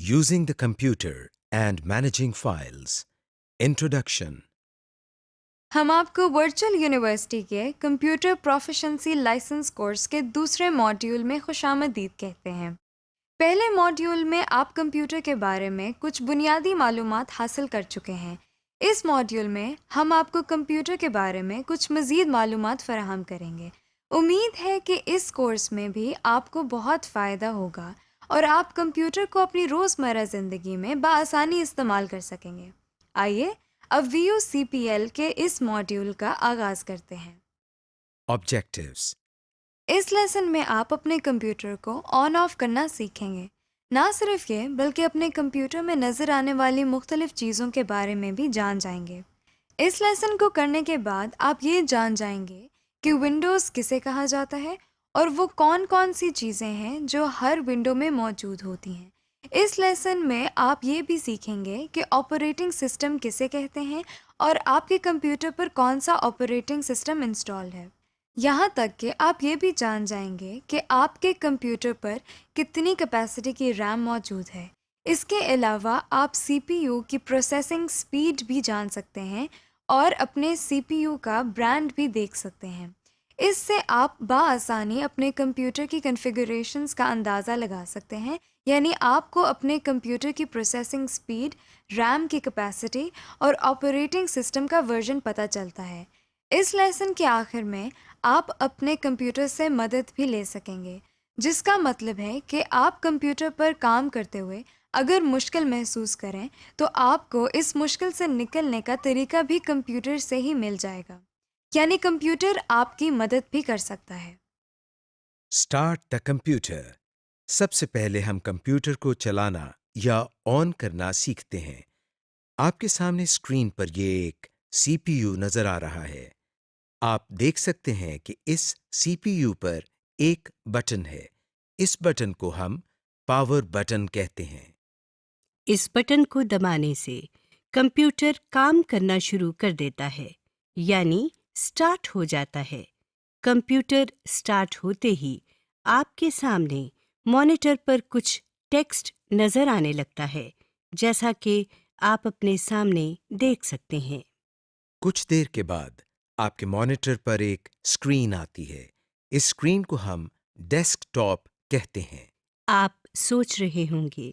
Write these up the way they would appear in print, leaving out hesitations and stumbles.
Using the computer and managing files. Introduction. हम आपको virtual university के कंप्यूटर प्रोफिशिएंसी लाइसेंस कोर्स के दूसरे मॉड्यूल में खुशामदीद कहते हैं। पहले मॉड्यूल में आप कंप्यूटर के बारे में कुछ बुनियादी मालूमात हासिल कर चुके हैं। इस मॉड्यूल में हम आपको कंप्यूटर के बारे में कुछ मज़ीद मालूमात फराहम करेंगे। उम्मीद है कि इस कोर्स में भी आपको बहुत फ़ायदा होगा और आप कंप्यूटर को अपनी रोज़मर्रा ज़िंदगी में बआसानी इस्तेमाल कर सकेंगे। आइए अब VUCPL के इस मॉड्यूल का आगाज़ करते हैं। Objectives. इस लेसन में आप अपने कंप्यूटर को ऑन ऑफ करना सीखेंगे। ना सिर्फ ये बल्कि अपने कंप्यूटर में नज़र आने वाली मुख्तलिफ चीज़ों के बारे में भी जान जाएंगे। इस लेसन को करने के बाद आप ये जान जाएंगे कि विंडोज़ किसे कहा जाता है और वो कौन कौन सी चीज़ें हैं जो हर विंडो में मौजूद होती हैं। इस लेसन में आप ये भी सीखेंगे कि ऑपरेटिंग सिस्टम किसे कहते हैं और आपके कंप्यूटर पर कौन सा ऑपरेटिंग सिस्टम इंस्टॉल्ड है। यहाँ तक कि आप ये भी जान जाएंगे कि आपके कंप्यूटर पर कितनी कैपेसिटी की रैम मौजूद है। इसके अलावा आप CPU की प्रोसेसिंग स्पीड भी जान सकते हैं और अपने CPU का ब्रांड भी देख सकते हैं। इससे आप बाआसानी अपने कंप्यूटर की कॉन्फ़िगरेशंस का अंदाज़ा लगा सकते हैं, यानी आपको अपने कंप्यूटर की प्रोसेसिंग स्पीड, रैम की कैपेसिटी और ऑपरेटिंग सिस्टम का वर्जन पता चलता है। इस लेसन के आखिर में आप अपने कंप्यूटर से मदद भी ले सकेंगे, जिसका मतलब है कि आप कंप्यूटर पर काम करते हुए अगर मुश्किल महसूस करें तो आपको इस मुश्किल से निकलने का तरीका भी कंप्यूटर से ही मिल जाएगा, यानी कंप्यूटर आपकी मदद भी कर सकता है। Start the computer. सबसे पहले हम कंप्यूटर को चलाना या ऑन करना सीखते हैं। आपके सामने स्क्रीन पर ये एक CPU नजर आ रहा है। आप देख सकते हैं कि इस CPU पर एक बटन है। इस बटन को हम पावर बटन कहते हैं। इस बटन को दबाने से कंप्यूटर काम करना शुरू कर देता है, यानी स्टार्ट हो जाता है। कंप्यूटर स्टार्ट होते ही आपके सामने मॉनिटर पर कुछ टेक्स्ट नजर आने लगता है, जैसा कि आप अपने सामने देख सकते हैं। कुछ देर के बाद आपके मॉनिटर पर एक स्क्रीन आती है। इस स्क्रीन को हम डेस्कटॉप कहते हैं। आप सोच रहे होंगे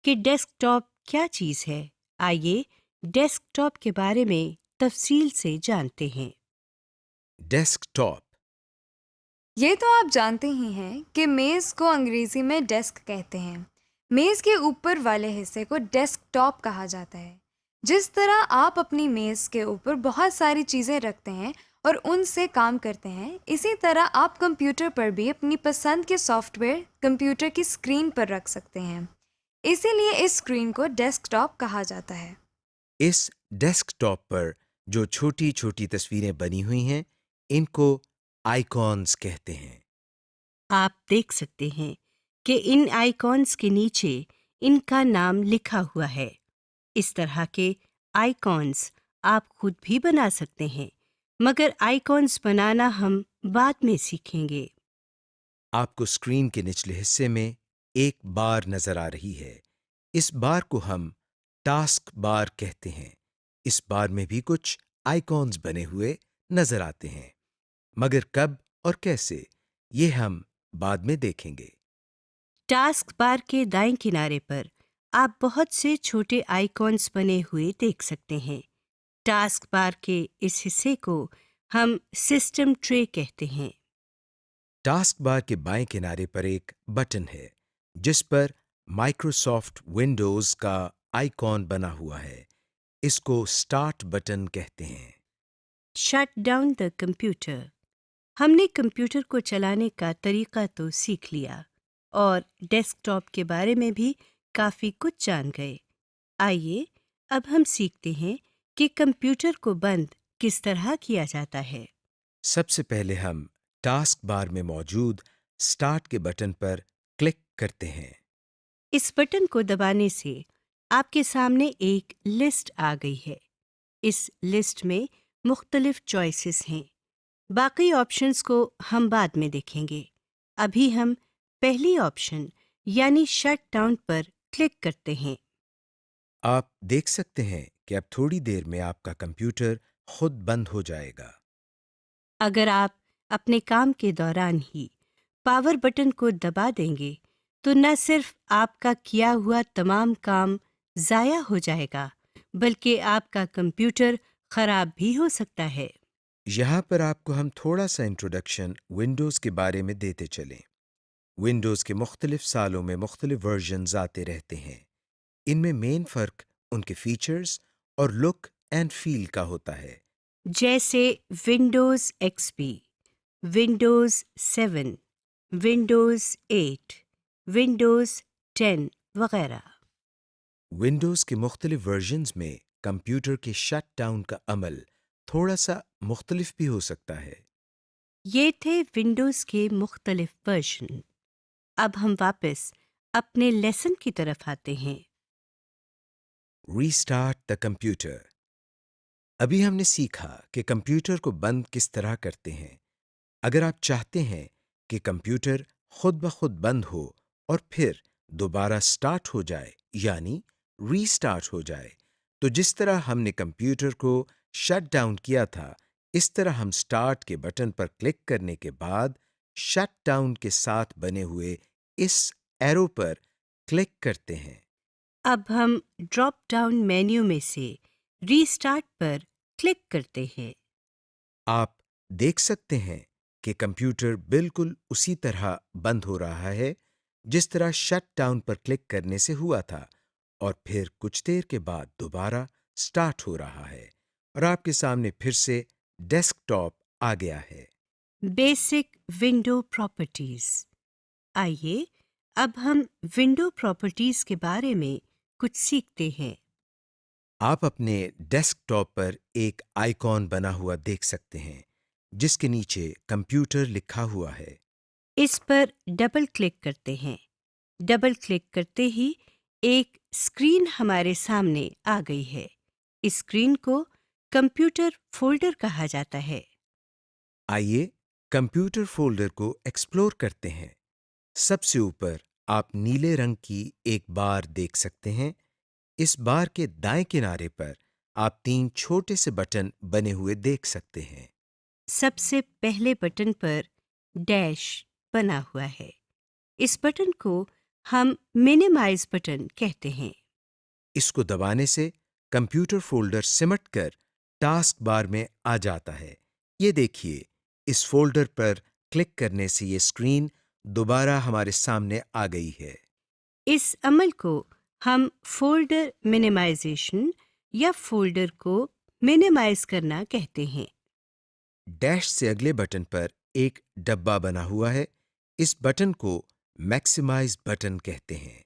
कि डेस्कटॉप क्या चीज़ है। आइए डेस्कटॉप के बारे में तफसील से जानते हैं। डेस्कटॉप ये तो आप जानते ही हैं कि मेज़ को अंग्रेज़ी में डेस्क कहते हैं। मेज़ के ऊपर वाले हिस्से को डेस्कटॉप कहा जाता है। जिस तरह आप अपनी मेज़ के ऊपर बहुत सारी चीज़ें रखते हैं और उनसे काम करते हैं, इसी तरह आप कंप्यूटर पर भी अपनी पसंद के सॉफ्टवेयर कंप्यूटर की स्क्रीन पर रख सकते हैं। इसीलिए इस स्क्रीन को डेस्कटॉप कहा जाता है। इस डेस्कटॉप पर जो छोटी छोटी तस्वीरें बनी हुई हैं, इनको आइकॉन्स कहते हैं। आप देख सकते हैं कि इन आइकॉन्स के नीचे इनका नाम लिखा हुआ है। इस तरह के आइकॉन्स आप खुद भी बना सकते हैं, मगर आइकॉन्स बनाना हम बाद में सीखेंगे। आपको स्क्रीन के निचले हिस्से में एक बार नजर आ रही है। इस बार को हम टास्क बार कहते हैं। इस बार में भी कुछ आइकॉन्स बने हुए नजर आते हैं, मगर कब और कैसे ये हम बाद में देखेंगे। टास्क बार के दाएं किनारे पर आप बहुत से छोटे आइकॉन्स बने हुए देख सकते हैं। टास्क बार के इस हिस्से को हम सिस्टम ट्रे कहते हैं। टास्क बार के बाएं किनारे पर एक बटन है, जिस पर माइक्रोसॉफ्ट विंडोज का आइकॉन बना हुआ है। इसको स्टार्ट बटन कहते हैं। Shut down the computer. हमने कंप्यूटर को चलाने का तरीका तो सीख लिया और डेस्कटॉप के बारे में भी काफ़ी कुछ जान गए। आइए अब हम सीखते हैं कि कंप्यूटर को बंद किस तरह किया जाता है। सबसे पहले हम टास्क बार में मौजूद स्टार्ट के बटन पर क्लिक करते हैं। इस बटन को दबाने से आपके सामने एक लिस्ट आ गई है। इस लिस्ट में मुख्तलिफ चॉइसेस हैं। बाकी ऑप्शंस को हम बाद में देखेंगे। अभी हम पहली ऑप्शन यानी शट डाउन पर क्लिक करते हैं। आप देख सकते हैं कि अब थोड़ी देर में आपका कंप्यूटर खुद बंद हो जाएगा। अगर आप अपने काम के दौरान ही पावर बटन को दबा देंगे तो न सिर्फ आपका किया हुआ तमाम काम ज़ाया हो जाएगा, बल्कि आपका कंप्यूटर खराब भी हो सकता है। यहाँ पर आपको हम थोड़ा सा इंट्रोडक्शन विंडोज़ के बारे में देते चलें। विंडोज़ के मुख्तलिफ सालों में मुख्तलिफ वर्जन्स आते रहते हैं। इनमें मेन फ़र्क उनके फीचर्स और लुक एंड फील का होता है। जैसे Windows XP, Windows 7, Windows 8, Windows 10 वगैरह। विंडोज़ के मुख्तलिफ वर्जन्स में कंप्यूटर के शट डाउन का अमल थोड़ा सा मुख्तलिफ भी हो सकता है। ये थे विंडोज़ के मुख्तलिफ वर्जन। अब हम वापस अपने लेसन की तरफ आते हैं। Restart the computer. अभी हमने सीखा कि कंप्यूटर को बंद किस तरह करते हैं। अगर आप चाहते हैं कि कंप्यूटर खुद ब खुद बंद हो और फिर दोबारा स्टार्ट हो जाए, यानी रीस्टार्ट हो जाए, तो जिस तरह हमने कंप्यूटर को शट डाउन किया था, इस तरह हम स्टार्ट के बटन पर क्लिक करने के बाद शट डाउन के साथ बने हुए इस एरो पर क्लिक करते हैं। अब हम ड्रॉप डाउन मेन्यू में से रीस्टार्ट पर क्लिक करते हैं। आप देख सकते हैं कि कंप्यूटर बिल्कुल उसी तरह बंद हो रहा है जिस तरह शट डाउन पर क्लिक करने से हुआ था, और फिर कुछ देर के बाद दोबारा स्टार्ट हो रहा है और आपके सामने फिर से डेस्कटॉप आ गया है। Basic window properties. आइए अब हम विंडो प्रॉपर्टीज के बारे में कुछ सीखते हैं। आप अपने डेस्कटॉप पर एक आइकॉन बना हुआ देख सकते हैं जिसके नीचे कंप्यूटर लिखा हुआ है। इस पर डबल क्लिक करते हैं। डबल क्लिक करते ही एक स्क्रीन हमारे सामने आ गई है। इस स्क्रीन को कंप्यूटर फोल्डर कहा जाता है। आइए कंप्यूटर फोल्डर को एक्सप्लोर करते हैं। सबसे ऊपर आप नीले रंग की एक बार देख सकते हैं। इस बार के दाएं किनारे पर आप 3 छोटे से बटन बने हुए देख सकते हैं। सबसे पहले बटन पर डैश बना हुआ है। इस बटन को हम मिनिमाइज बटन कहते हैं। इसको दबाने से कंप्यूटर फोल्डर सिमटकर टास्क बार में आ जाता है। ये देखिए, इस फोल्डर पर क्लिक करने से ये स्क्रीन दोबारा हमारे सामने आ गई है। इस अमल को हम फोल्डर मिनिमाइजेशन या फोल्डर को मिनिमाइज करना कहते हैं। डैश से अगले बटन पर एक डब्बा बना हुआ है। इस बटन को मैक्सिमाइज बटन कहते हैं।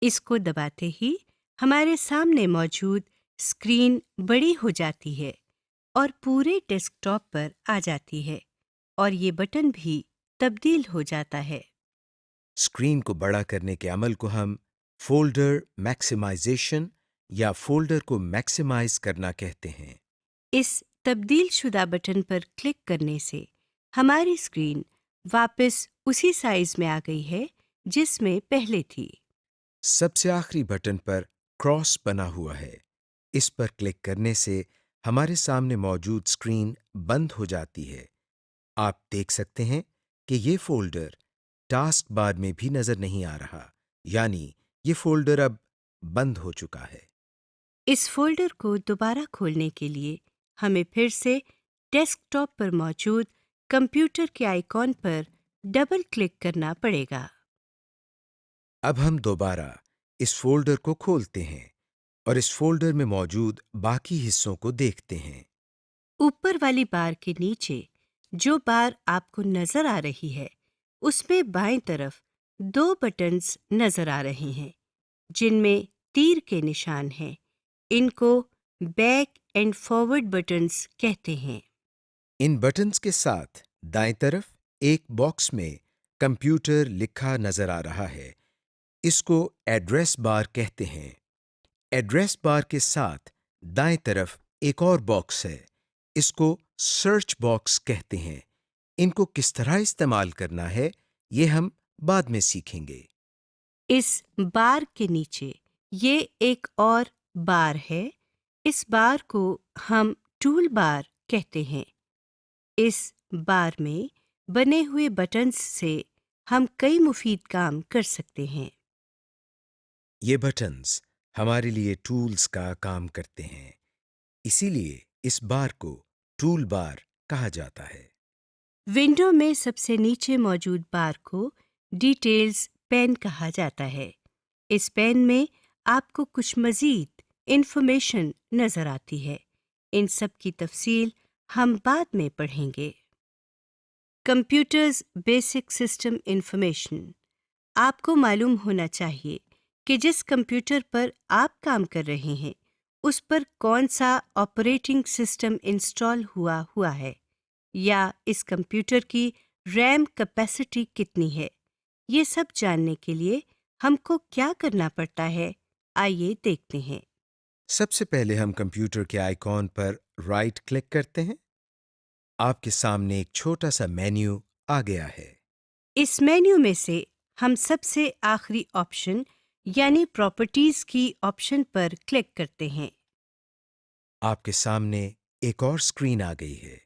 इसको दबाते ही हमारे सामने मौजूद स्क्रीन बड़ी हो जाती है और पूरे डेस्कटॉप पर आ जाती है, और ये बटन भी तब्दील हो जाता है। स्क्रीन को बड़ा करने के अमल को हम फोल्डर मैक्सिमाइजेशन या फोल्डर को मैक्सिमाइज करना कहते हैं। इस तब्दील शुदा बटन पर क्लिक करने से हमारी स्क्रीन वापस उसी साइज में आ गई है जिसमें पहले थी। सबसे आखिरी बटन पर क्रॉस बना हुआ है। इस पर क्लिक करने से हमारे सामने मौजूद स्क्रीन बंद हो जाती है। आप देख सकते हैं कि ये फोल्डर टास्क बार में भी नजर नहीं आ रहा, यानी ये फोल्डर अब बंद हो चुका है। इस फोल्डर को दोबारा खोलने के लिए हमें फिर से डेस्कटॉप पर मौजूद कंप्यूटर के आइकॉन पर डबल क्लिक करना पड़ेगा। अब हम दोबारा इस फोल्डर को खोलते हैं और इस फोल्डर में मौजूद बाकी हिस्सों को देखते हैं। ऊपर वाली बार के नीचे जो बार आपको नजर आ रही है, उसमें बाएं तरफ 2 बटन्स नजर आ रहे हैं जिनमें तीर के निशान हैं। इनको बैक एंड फॉरवर्ड बटन्स कहते हैं। इन बटन्स के साथ दाएं तरफ एक बॉक्स में कंप्यूटर लिखा नजर आ रहा है। इसको एड्रेस बार कहते हैं। एड्रेस बार के साथ दाएं तरफ एक और बॉक्स है। इसको सर्च बॉक्स कहते हैं। इनको किस तरह इस्तेमाल करना है, ये हम बाद में सीखेंगे। इस बार के नीचे ये एक और बार है। इस बार को हम टूल बार कहते हैं। इस बार में बने हुए बटन्स से हम कई मुफीद काम कर सकते हैं। ये बटन्स हमारे लिए टूल्स का काम करते हैं, इसीलिए इस बार को टूल बार कहा जाता है। विंडो में सबसे नीचे मौजूद बार को डिटेल्स पेन कहा जाता है। इस पेन में आपको कुछ मज़ीद इंफॉर्मेशन नज़र आती है। इन सब की तफसील हम बाद में पढ़ेंगे। Computers basic system information. आपको मालूम होना चाहिए कि जिस कंप्यूटर पर आप काम कर रहे हैं उस पर कौन सा ऑपरेटिंग सिस्टम इंस्टॉल हुआ है, या इस कंप्यूटर की रैम कैपेसिटी कितनी है। ये सब जानने के लिए हमको क्या करना पड़ता है, आइए देखते हैं। सबसे पहले हम कंप्यूटर के आइकॉन पर राइट क्लिक करते हैं। आपके सामने एक छोटा सा मेन्यू आ गया है। इस मेन्यू में से हम सबसे आखिरी ऑप्शन यानी प्रॉपर्टीज की ऑप्शन पर क्लिक करते हैं। आपके सामने एक और स्क्रीन आ गई है।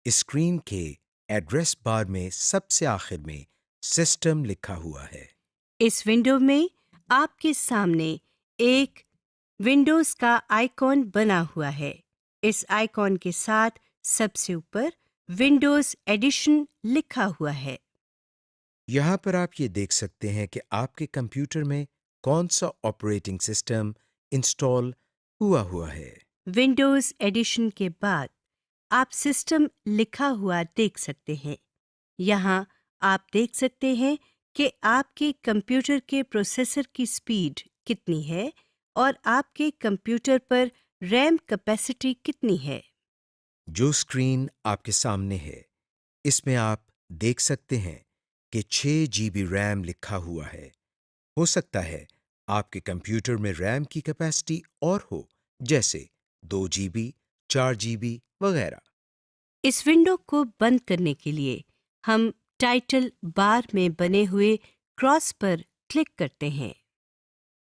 इस स्क्रीन के एड्रेस बार में सबसे आखिर में सिस्टम लिखा हुआ है। इस विंडो में आपके सामने एक विंडोज का आइकॉन बना हुआ है। इस आइकॉन के साथ सबसे ऊपर विंडोज एडिशन लिखा हुआ है। यहाँ पर आप ये देख सकते हैं कि आपके कंप्यूटर में कौन सा ऑपरेटिंग सिस्टम इंस्टॉल हुआ है। विंडोज एडिशन के बाद आप सिस्टम लिखा हुआ देख सकते हैं। यहाँ आप देख सकते हैं कि आपके कंप्यूटर के प्रोसेसर की स्पीड कितनी है और आपके कंप्यूटर पर रैम कैपेसिटी कितनी है। जो स्क्रीन आपके सामने है, इसमें आप देख सकते हैं कि 6 GB रैम लिखा हुआ है। हो सकता है आपके कंप्यूटर में रैम की कैपेसिटी और हो, जैसे 2 GB, 4 GB वगैरह। इस विंडो को बंद करने के लिए हम टाइटल बार में बने हुए क्रॉस पर क्लिक करते हैं।